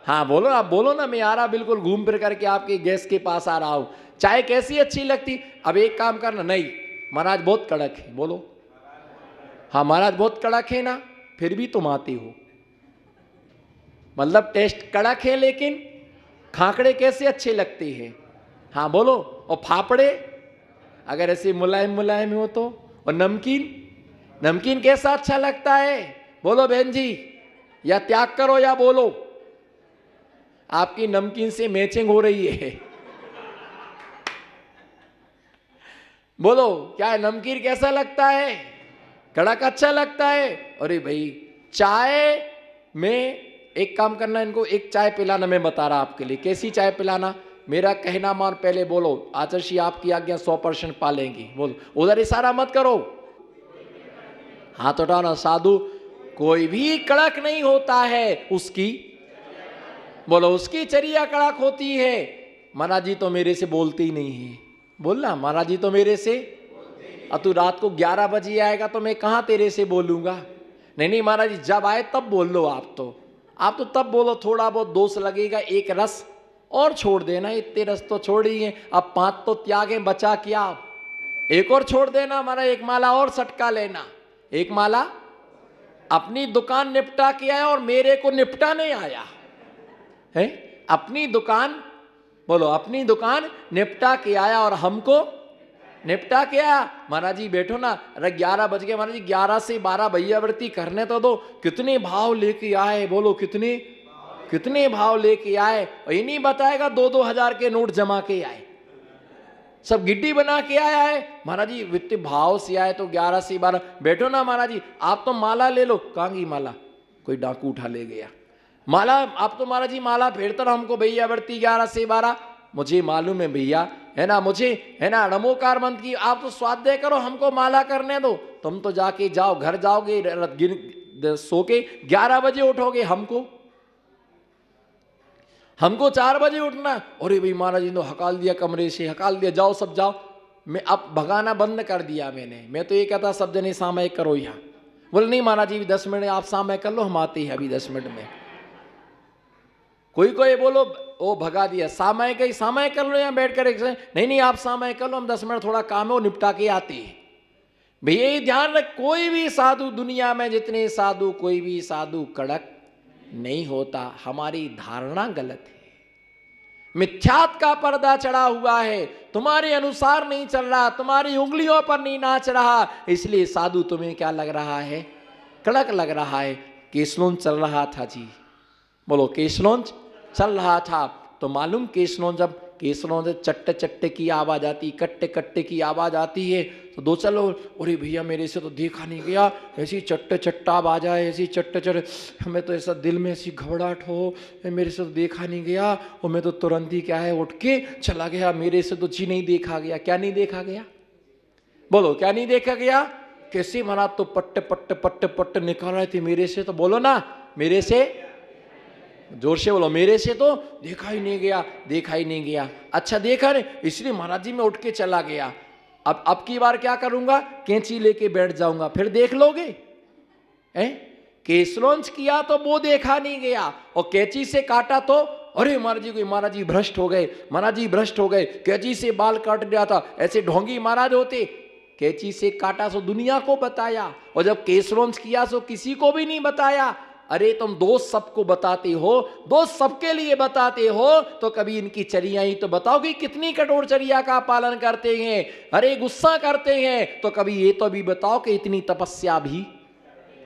हाँ बोलो, आप बोलो ना, मैं आ रहा बिल्कुल घूम फिर करके आपके गैस के पास आ रहा हूं। चाय कैसी अच्छी लगती? अब एक काम करना, नहीं महाराज बहुत कड़क है, बोलो। हाँ महाराज बहुत कड़क है ना, फिर भी तुम आते हो, मतलब टेस्ट कड़क है लेकिन खाकड़े कैसे अच्छे लगते हैं? हाँ बोलो। और फाफड़े अगर ऐसे मुलायम मुलायम हो तो? और नमकीन, नमकीन कैसा अच्छा लगता है? बोलो बहन जी, या त्याग करो या बोलो। आपकी नमकीन से मैचिंग हो रही है। बोलो क्या है, नमकीन कैसा लगता है? कड़क अच्छा लगता है? अरे भाई चाय में एक काम करना, इनको एक चाय पिलाना, मैं बता रहा आपके लिए कैसी चाय पिलाना। मेरा कहना मान, पहले बोलो आदर्शी आपकी आज्ञा 100% पालेंगी। बोलो, उधर इशारा मत करो, हाथ उठाना। साधु कोई भी कड़क नहीं होता है, उसकी, बोलो उसकी चर्या कड़क होती है। महाराज जी तो मेरे से बोलते ही नहीं है, बोलना महाराज जी तो मेरे से, अब तू रात को 11 बजे आएगा तो मैं कहां तेरे से बोलूंगा? नहीं नहीं महाराज जी जब आए तब बोल लो। आप तो तब बोलो, थोड़ा बहुत दोष लगेगा, एक रस और छोड़ देना, इतने रस तो छोड़ ही है, अब 5 तो त्यागे, बचा क्या? एक और छोड़ देना महाराज, एक माला और सटका लेना। एक माला अपनी दुकान निपटा के आया और मेरे को निपटा नहीं आया है। अपनी दुकान, बोलो अपनी दुकान निपटा के आया और हमको निपटा के आया। महाराज जी बैठो ना, अरे 11 बज गए महाराज जी, 11 से 12 भैयावृत्ति करने तो दो। कितने भाव लेके आए? बोलो कितने कितने भाव लेके आए? और ये नहीं बताएगा 2-2 हजार के नोट जमा के आए, सब गिड्डी बना के आया है। महाराज जी वित्तीय भाव से आए तो 11 से 12। बैठो ना महाराज जी, आप तो माला ले लो। कहाँ की माला? कोई डाकू उठा ले गया माला। आप तो महाराज जी माला फेरते रहो, हमको भैया बढ़ती 11 से 12। मुझे मालूम है भैया, है ना, मुझे है ना, नमोकार मंत्र की आप तो स्वाध्याय करो, हमको माला करने दो। तुम तो जाके जाओ, घर जाओगे, सो के 11 बजे उठोगे, हमको 4 बजे उठना। अरे भाई महाराज जी ने हकाल दिया, कमरे से हकाल दिया, जाओ सब जाओ। मैं अब भगाना बंद कर दिया मैं तो ये कहता सब जने सामयिक करो यहाँ। बोले नहीं महाराज जी 10 मिनट आप सामयिक कर लो, हम आते हैं अभी 10 मिनट में। कोई बोलो ओ भगा दिया, सामयिक ही सामयिक कर लो यहाँ बैठ कर। नहीं आप सामयिक कर लो, हम 10 मिनट थोड़ा काम है वो निपटा के आते हैं। भैया ये ध्यान रख, कोई भी साधु दुनिया में जितने साधु, कोई भी साधु कड़क नहीं होता। हमारी धारणा गलत है, मिथ्यात का पर्दा चढ़ा हुआ है, तुम्हारे अनुसार नहीं चल रहा, तुम्हारी उंगलियों पर नहीं नाच रहा, इसलिए साधु तुम्हें क्या लग रहा है? कड़क लग रहा है। केसलोन चल रहा था जी, बोलो केसलोन चल रहा था तो मालूम, केसलोन जब चट्टे चट्टे की आवाज आती, कट्टे कट्टे की आवाज आती है तो दो चलो, अरे भैया मेरे से तो देखा नहीं गया, ऐसी चट्टे चट्टा आवाज आए, ऐसी चट्टे चट्टे, हमें तो ऐसा दिल में ऐसी घबराहट हो, मेरे से तो देखा नहीं गया, और मैं तो तुरंत ही क्या है उठ के चला गया, मेरे से तो जी नहीं देखा गया। क्या नहीं देखा गया? बोलो क्या नहीं देखा गया? कैसे महाराज तो पट्टे पट्टे पट्टे पट्टे निकाल रहे थे मेरे से, तो बोलो ना मेरे से, जोर से बोलो, मेरे से तो देखा ही नहीं गया, देखा ही नहीं गया। अच्छा देखा नहीं, इसलिए महाराज जी मैं उठ के चला गया। अब की बार क्या करूंगा, कैंची लेके बैठ जाऊंगा, फिर देख लोगे। केसलोंच किया तो वो देखा नहीं गया, और कैंची से काटा तो अरे महाराज जी भ्रष्ट हो गए, महाराज जी भ्रष्ट हो गए, कैंची से बाल काट दिया था, ऐसे ढोंगी महाराज होते। कैंची से काटा सो दुनिया को बताया, और जब केसलोंच किया सो किसी को भी नहीं बताया। अरे तुम दोस्त सबको बताते हो, दोस्त सबके लिए बताते हो, तो कभी इनकी चर्या ही तो बताओ कि कितनी कठोर चर्या का पालन करते हैं। अरे गुस्सा करते हैं तो कभी ये तो भी बताओ कि इतनी तपस्या भी,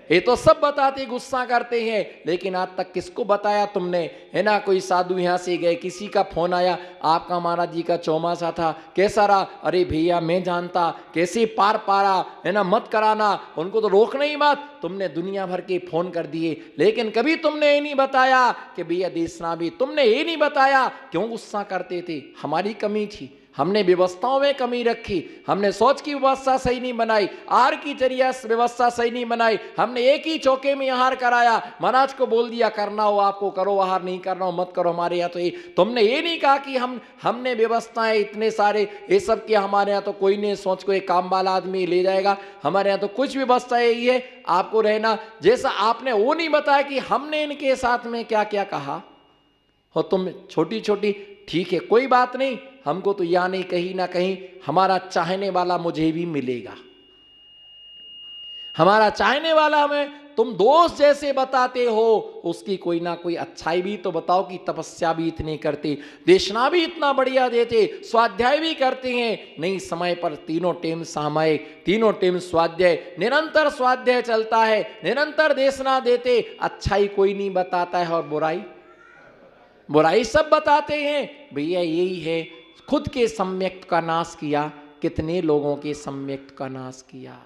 ये तो सब बताते गुस्सा करते हैं, लेकिन आज तक किसको बताया तुमने? है ना, कोई साधु यहाँ से गए, किसी का फोन आया, आपका महाराज जी का चौमासा था, कैसा रहा? अरे भैया मैं जानता, कैसे पार पारा, है ना, मत कराना, उनको तो रोकना ही मत। तुमने दुनिया भर के फोन कर दिए, लेकिन कभी तुमने ये नहीं बताया कि भैया देशना भी, तुमने ये नहीं बताया क्यों गुस्सा करते थे। हमारी कमी थी, हमने व्यवस्थाओं में कमी रखी, हमने सोच की व्यवस्था सही नहीं बनाई, आहार की चर्या व्यवस्था सही नहीं बनाई, हमने एक ही चौके में आहार कराया, महाराज को बोल दिया करना हो आपको करो, आहार नहीं करना हो मत करो, हमारे यहाँ तो ये। तुमने ये नहीं कहा कि हमने व्यवस्थाएं इतने सारे ये सब किया, हमारे यहाँ तो कोई नहीं, सोच को एक काम वाला आदमी ले जाएगा, हमारे यहाँ तो कुछ व्यवस्था यही है आपको रहना जैसा। आपने वो नहीं बताया कि हमने इनके साथ में क्या क्या कहा। हो तुम छोटी छोटी, ठीक है कोई बात नहीं, हमको तो या नहीं कहीं ना कहीं हमारा चाहने वाला मुझे भी मिलेगा, हमारा चाहने वाला हमें तुम दोस्त जैसे बताते हो, उसकी कोई ना कोई अच्छाई भी तो बताओ कि तपस्या भी इतनी करते, देशना भी इतना बढ़िया देते, स्वाध्याय भी करते हैं, नहीं समय पर तीनों टाइम सामायिक, तीनों टाइम स्वाध्याय, निरंतर स्वाध्याय चलता है, निरंतर देशना देते, अच्छाई कोई नहीं बताता है और बुराई बुराई सब बताते हैं। भैया यही है, खुद के सम्यक्त का नाश किया, कितने लोगों के सम्यक्त का नाश किया,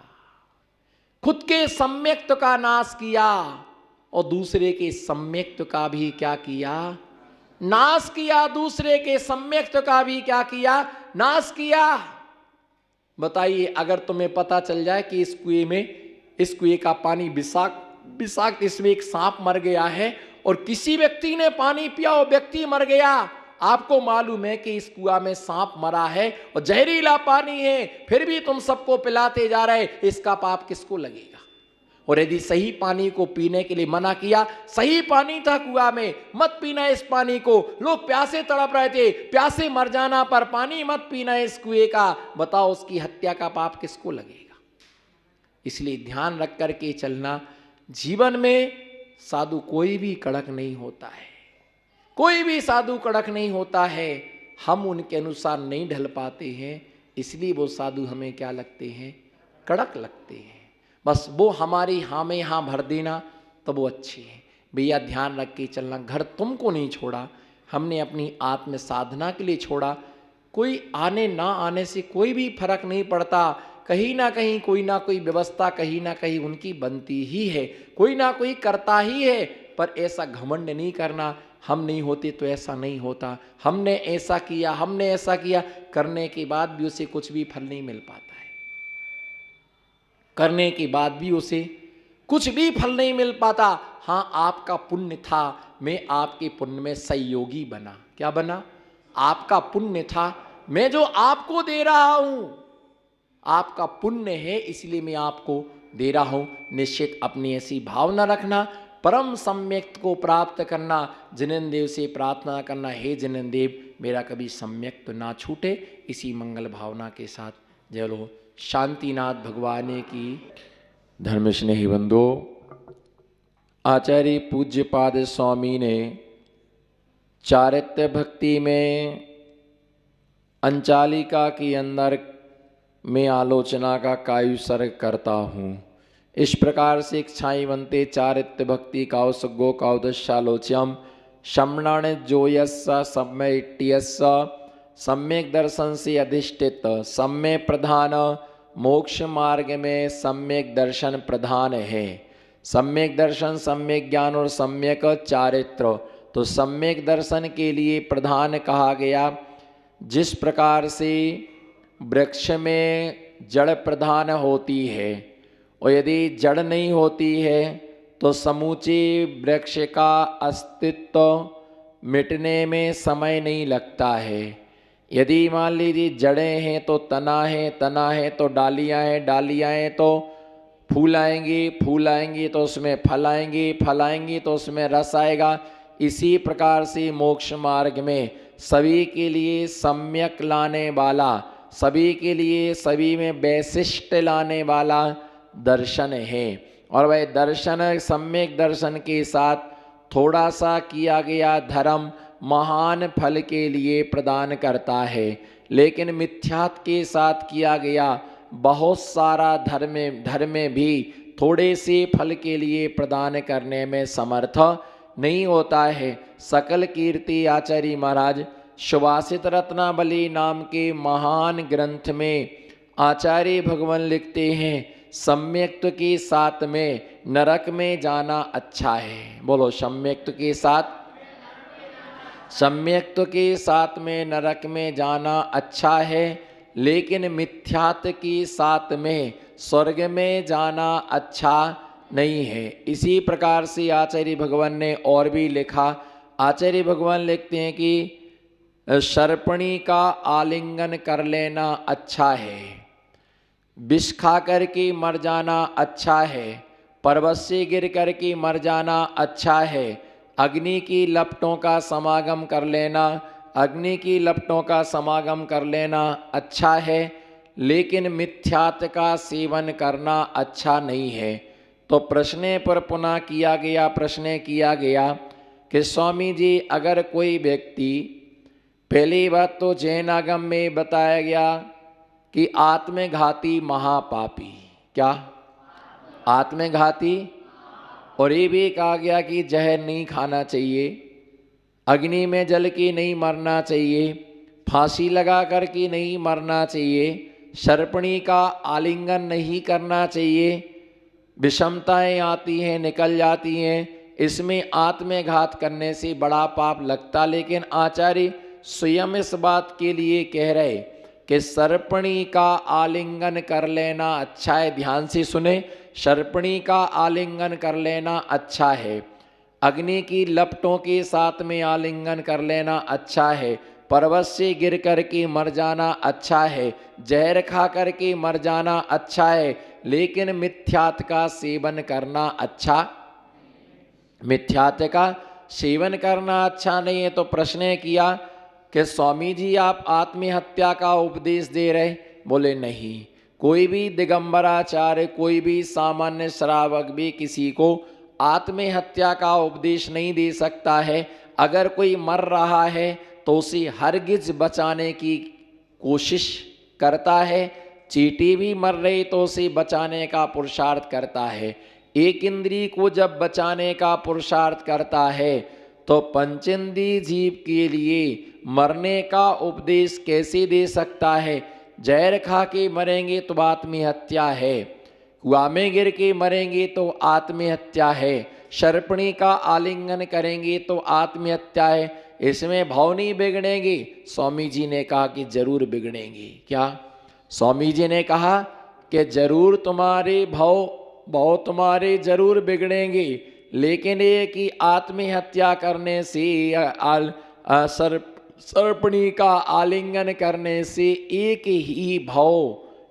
खुद के सम्यक्त का नाश किया और दूसरे के सम्यक्त का भी क्या किया, नाश किया, दूसरे के सम्यक्त का भी क्या किया, नाश किया। बताइए अगर तुम्हें पता चल जाए कि इस कुएं का पानी विषाक्त, इसमें एक सांप मर गया है और किसी व्यक्ति ने पानी पिया और व्यक्ति मर गया, आपको मालूम है कि इस कुआं में सांप मरा है और जहरीला पानी है, फिर भी तुम सबको पिलाते जा रहे, इसका पाप किसको लगेगा? और यदि सही पानी को पीने के लिए मना किया, सही पानी था कुआं में, मत पीना इस पानी को, लोग प्यासे तड़प रहे थे, प्यासे मर जाना पर पानी मत पीना इस कुएं का, बताओ उसकी हत्या का पाप किसको लगेगा? इसलिए ध्यान रख करके चलना। जीवन में साधु कोई भी कड़क नहीं होता है, कोई भी साधु कड़क नहीं होता है, हम उनके अनुसार नहीं ढल पाते हैं, इसलिए वो साधु हमें क्या लगते हैं, कड़क लगते हैं। बस वो हमारी हाँ में हाँ भर देना तो वो अच्छी है। भैया ध्यान रख के चलना, घर तुमको नहीं छोड़ा, हमने अपनी आत्म साधना के लिए छोड़ा, कोई आने ना आने से कोई भी फर्क नहीं पड़ता, कहीं ना कहीं कोई ना कोई व्यवस्था कहीं ना कहीं उनकी बनती ही है, कोई ना कोई करता ही है, पर ऐसा घमंड नहीं करना, हम नहीं होते तो ऐसा नहीं होता, हमने ऐसा किया, हमने ऐसा किया, करने के बाद भी उसे कुछ भी फल नहीं मिल पाता है, करने के बाद भी उसे कुछ भी फल नहीं मिल पाता। हाँ आपका पुण्य था, मैं आपके पुण्य में सहयोगी बना, क्या बना? आपका पुण्य था, मैं जो आपको दे रहा हूं, आपका पुण्य है इसलिए मैं आपको दे रहा हूं। निश्चित अपनी ऐसी भावना रखना, परम सम्यक्त को प्राप्त करना, जिनेन्द्र देव से प्रार्थना करना, हे जिनेन्द्र देव मेरा कभी सम्यक्त ना छूटे। इसी मंगल भावना के साथ जय हो शांतिनाथ भगवान की। धर्म स्नेही बंधो, आचार्य पूज्यपाद स्वामी ने चारित्र्य भक्ति में अंचालिका के अंदर मैं आलोचना का कायुसर्ग करता हूँ। इस प्रकार से इच्छाएं बनते चारित्र्य भक्ति काउसगो काउदशालोच्यम शमण जोयस्सा सम्य इट्टियस्सा सम्यक दर्शन से अधिष्ठित सम्य प्रधान मोक्ष मार्ग में सम्यक दर्शन प्रधान है। सम्यक दर्शन, सम्यक ज्ञान और सम्यक चारित्र। तो सम्यक दर्शन के लिए प्रधान कहा गया, जिस प्रकार से वृक्ष में जड़ प्रधान होती है और यदि जड़ नहीं होती है तो समूचे वृक्ष का अस्तित्व मिटने में समय नहीं लगता है। यदि मान लीजिए जड़ें हैं तो तना है, तना है तो डालियां हैं, डालियां हैं तो फूल आएंगे, फूल आएंगे तो उसमें फल आएंगे, फल आएंगे तो उसमें रस आएगा। इसी प्रकार से मोक्ष मार्ग में सभी के लिए सम्यक लाने वाला, सभी के लिए सभी में वैशिष्ट लाने वाला दर्शन है। और वह दर्शन, सम्यक दर्शन के साथ थोड़ा सा किया गया धर्म महान फल के लिए प्रदान करता है, लेकिन मिथ्यात्व के साथ किया गया बहुत सारा धर्म भी थोड़े से फल के लिए प्रदान करने में समर्थ नहीं होता है। सकल कीर्ति आचार्य महाराज सुभाषित रत्नावली नाम के महान ग्रंथ में आचार्य भगवान लिखते हैं, सम्यक्त के साथ में नरक में जाना अच्छा है। बोलो सम्यक्त के साथ, सम्यक्त के साथ में नरक में जाना अच्छा है, लेकिन मिथ्यात्व के साथ में स्वर्ग में जाना अच्छा नहीं है। इसी प्रकार से आचार्य भगवान ने और भी लिखा। आचार्य भगवान लिखते हैं कि सर्पणी का आलिंगन कर लेना अच्छा है, विष खा कर के मर जाना अच्छा है, पर्वत से गिर कर के मर जाना अच्छा है, अग्नि की लपटों का समागम कर लेना, अग्नि की लपटों का समागम कर लेना अच्छा है, लेकिन मिथ्यात्व का सेवन करना अच्छा नहीं है। तो प्रश्न पर पुनः प्रश्न किया गया कि स्वामी जी, अगर कोई व्यक्ति, पहली बात तो जैन आगम में बताया गया कि आत्मघाती महापापी, क्या आत्मघाती, और ये भी कहा गया कि जहर नहीं खाना चाहिए, अग्नि में जल के नहीं मरना चाहिए, फांसी लगा कर के नहीं मरना चाहिए, सर्पणी का आलिंगन नहीं करना चाहिए, विषमताएं आती हैं निकल जाती हैं, इसमें आत्मघात करने से बड़ा पाप लगता। लेकिन आचार्य स्वयं इस बात के लिए कह रहे कि सर्पणी का आलिंगन कर लेना अच्छा है। ध्यान से सुने, सर्पणी का आलिंगन कर लेना अच्छा है, अग्नि की लपटों के साथ में आलिंगन कर लेना अच्छा है, पर्वत से गिर कर के मर जाना अच्छा है, जहर खा कर के मर जाना अच्छा है, लेकिन मिथ्यात्व का सेवन करना अच्छा, मिथ्यात्व का सेवन करना अच्छा नहीं है। तो प्रश्न किया कि स्वामी जी, आप आत्महत्या का उपदेश दे रहे? बोले नहीं, कोई भी दिगंबराचार्य, कोई भी सामान्य श्रावक भी किसी को आत्महत्या का उपदेश नहीं दे सकता है। अगर कोई मर रहा है तो उसे हरगिज बचाने की कोशिश करता है, चींटी भी मर रही तो उसे बचाने का पुरुषार्थ करता है। एक इंद्री को जब बचाने का पुरुषार्थ करता है तो पंचेंद्रिय जीव के लिए मरने का उपदेश कैसे दे सकता है? जहर खा के मरेंगे तो आत्महत्या है, कुआं में गिर के मरेंगे तो आत्महत्या है, सर्पणी का आलिंगन करेंगे तो आत्महत्या है, इसमें भाव नहीं बिगड़ेंगे? स्वामी जी ने कहा कि जरूर बिगड़ेंगे। क्या? स्वामी जी ने कहा कि जरूर तुम्हारे भाव तुम्हारे जरूर बिगड़ेंगे, लेकिन ये कि आत्महत्या करने से सर्पणी का आलिंगन करने से एक ही भाव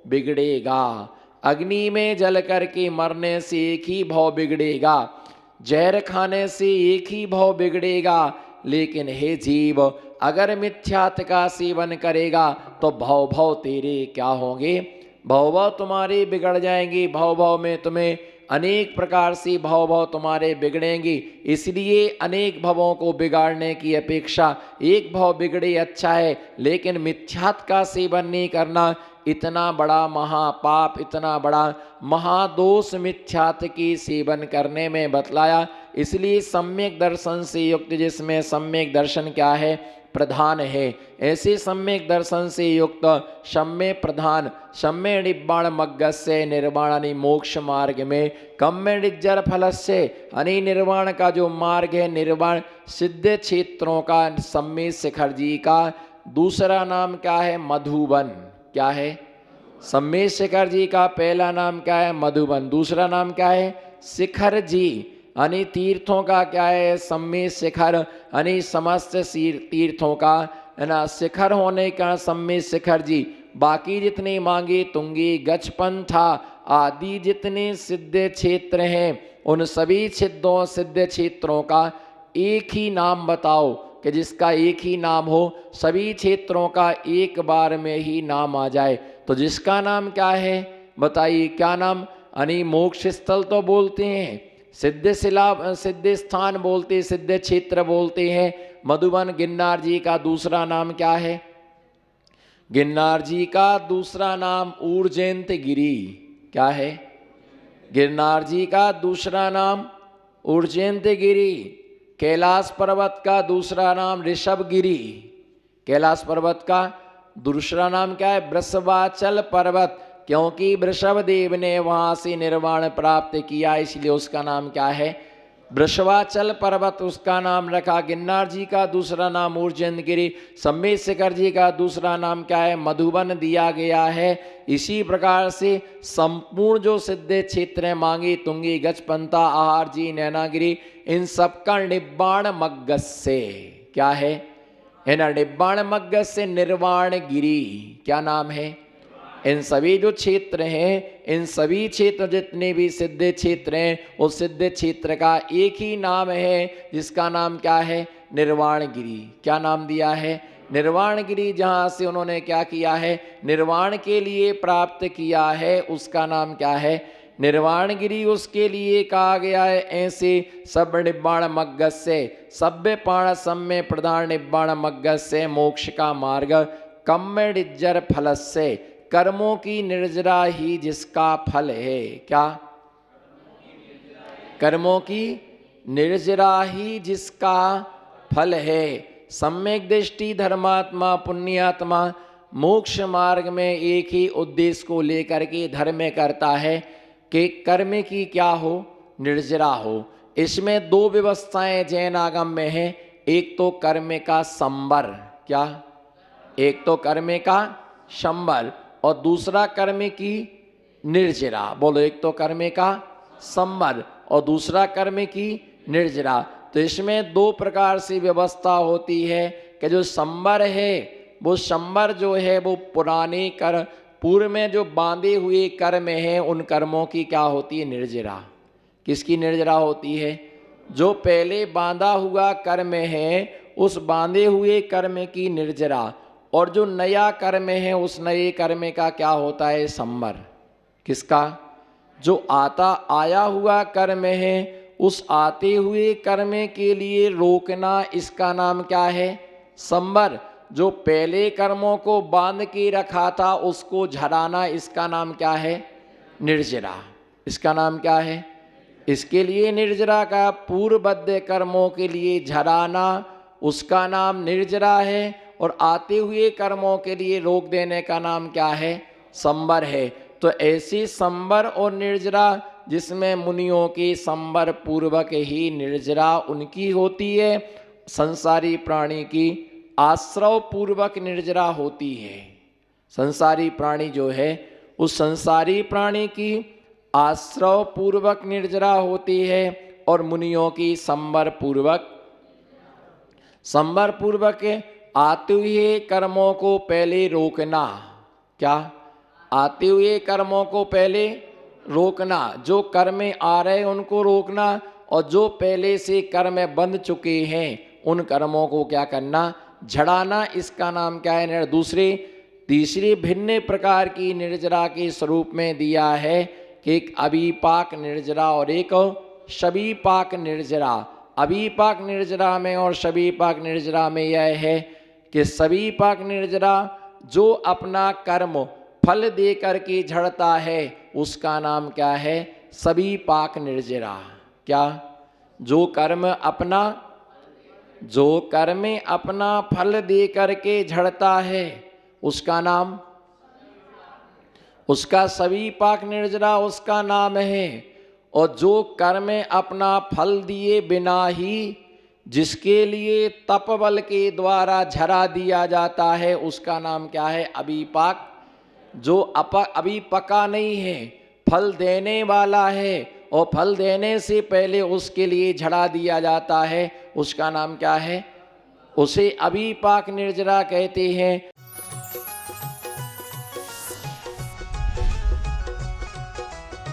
बिगड़ेगा, अग्नि में जल करके मरने से एक ही भाव बिगड़ेगा, जहर खाने से एक ही भाव बिगड़ेगा। लेकिन हे जीव, अगर मिथ्यात्व का सेवन करेगा तो भाव तेरे क्या होंगे? भाव तुम्हारे बिगड़ जाएंगे, भाव में तुम्हें अनेक प्रकार से भाव तुम्हारे बिगड़ेंगे। इसलिए अनेक भावों को बिगाड़ने की अपेक्षा एक भाव बिगड़े अच्छा है, लेकिन मिथ्यात्व का सेवन नहीं करना इतना बड़ा महापाप, इतना बड़ा महादोष मिथ्यात्व की सेवन करने में बतलाया। इसलिए सम्यक दर्शन से युक्त, जिसमें सम्यक दर्शन क्या है? प्रधान है, ऐसे सम्यक दर्शन से युक्त सम्य प्रधान, सम्य निब्बाण मग्गस्य निर्वाणानि मोक्ष मार्ग में कम्य निज्जर फल से अनि निर्वाण का जो मार्ग है, निर्वाण सिद्ध क्षेत्रों का सम्य शिखर जी का दूसरा नाम क्या है? मधुबन। क्या है? सम्य शिखर जी का पहला नाम क्या है? मधुबन। दूसरा नाम क्या है? शिखर जी। अनि तीर्थों का क्या है? सम्य शिखर। अनि समस्त तीर्थों का है ना शिखर होने का सम्य शिखर जी। बाकी जितने मांगे तुंगी गजपंथा आदि जितने सिद्ध क्षेत्र हैं, उन सभी सिद्ध क्षेत्रों का एक ही नाम बताओ कि जिसका एक ही नाम हो, सभी क्षेत्रों का एक बार में ही नाम आ जाए। तो जिसका नाम क्या है बताइए? क्या नाम? अनि मोक्ष स्थल तो बोलते हैं, सिद्ध स्थान बोलते, सिद्ध क्षेत्र बोलते हैं। मधुबन गिरनार जी का दूसरा नाम क्या है? गिरनार जी का दूसरा नाम ऊर्जेंत गिरी। क्या है? गिरनार जी का दूसरा नाम ऊर्जेंत गिरी। कैलाश पर्वत का दूसरा नाम ऋषभगिरी। कैलाश पर्वत का दूसरा नाम क्या है? वृषभाचल पर्वत, क्योंकि वृषभ देव ने वहां से निर्वाण प्राप्त किया, इसलिए उसका नाम क्या है? वृषभाचल पर्वत उसका नाम रखा। गिरनार जी का दूसरा नाम ऊर्जेंद्रगिरी, सम्य शिखर जी का दूसरा नाम क्या है? मधुबन दिया गया है। इसी प्रकार से संपूर्ण जो सिद्ध क्षेत्र है, मांगी तुंगी गजपंथा आहार जी नैनागिरी, इन सबका निब्बाण मग्गस से क्या है? निब्बाण मग्गस से निर्वाण गिरी क्या नाम है? इन सभी जो क्षेत्र हैं, इन सभी क्षेत्र जितने भी सिद्ध क्षेत्र हैं, उस सिद्ध क्षेत्र का एक ही नाम है जिसका नाम क्या है? निर्वाणगिरी। क्या नाम दिया है? निर्वाणगिरी। जहाँ से उन्होंने क्या किया है? निर्वाण के लिए प्राप्त किया है, उसका नाम क्या है? निर्वाणगिरी। उसके लिए कहा गया है ऐसे सब निब्बाण मग्ग से सभ्य पाण सम्य प्रधान निब्बाण मग्ग से मोक्ष का मार्ग कम्य निज्जर फल से कर्मों की निर्जरा ही जिसका फल है। क्या? कर्मों की निर्जरा ही जिसका फल है। सम्यक दृष्टि धर्मात्मा पुण्यात्मा मोक्ष मार्ग में एक ही उद्देश्य को लेकर के धर्म करता है कि कर्म की क्या हो? निर्जरा हो। इसमें दो व्यवस्थाएं जैन आगम में हैं। एक तो कर्म का संबर। क्या? एक तो कर्म का संबर और दूसरा कर्म की निर्जरा। बोलो, एक तो कर्म का संबर और दूसरा कर्म की निर्जरा। तो इसमें दो प्रकार से व्यवस्था होती है कि जो संबर है, वो संबर जो है वो पुराने कर्म, पूर्व में जो बांधे हुए कर्म हैं, उन कर्मों की क्या होती है? निर्जरा। किसकी निर्जरा होती है? जो पहले बांधा हुआ कर्म है, उस बांधे हुए कर्म की निर्जरा। और जो नया कर्म है, उस नए कर्म का क्या होता है? संबर। किसका? जो आया हुआ कर्म है, उस आते हुए कर्म के लिए रोकना, इसका नाम क्या है? संबर। जो पहले कर्मों को बांध के रखा था, उसको झराना, इसका नाम क्या है? निर्जरा। इसका नाम क्या है? इसके लिए निर्जरा का पूर्वबद्ध कर्मों के लिए झराना, उसका नाम निर्जरा है। और आते हुए कर्मों के लिए रोक देने का नाम क्या है? संबर है। तो ऐसी संबर और निर्जरा, जिसमें मुनियों की संबर पूर्वक ही निर्जरा उनकी होती है, संसारी प्राणी की आश्रव पूर्वक निर्जरा होती है। संसारी प्राणी जो है, उस संसारी प्राणी की आश्रव पूर्वक निर्जरा होती है और मुनियों की संबर पूर्वक आते हुए कर्मों को पहले रोकना। क्या? आते हुए कर्मों को पहले रोकना। जो कर्म आ रहे उनको रोकना, और जो पहले से कर्म बंध चुके हैं उन कर्मों को क्या करना? झड़ाना। इसका नाम क्या है? तीसरी भिन्न प्रकार की निर्जरा के स्वरूप में दिया है कि एक अभिपाक निर्जरा और एक शबीपाक निर्जरा। अभिपाक निर्जरा में और शबीपाक निर्जरा में यह है कि शबीपाक निर्जरा जो अपना कर्म फल दे करके झड़ता है, उसका नाम क्या है? शबीपाक निर्जरा। क्या? जो कर्म अपना फल दे करके झड़ता है, उसका शबीपाक निर्जरा उसका नाम है। और जो कर्म अपना फल दिए बिना ही जिसके लिए तप बल के द्वारा झरा दिया जाता है, उसका नाम क्या है? अभिपाक। जो अभी पका नहीं है, फल देने वाला है और फल देने से पहले उसके लिए झड़ा दिया जाता है, उसका नाम क्या है? उसे अभिपाक निर्जरा कहते हैं।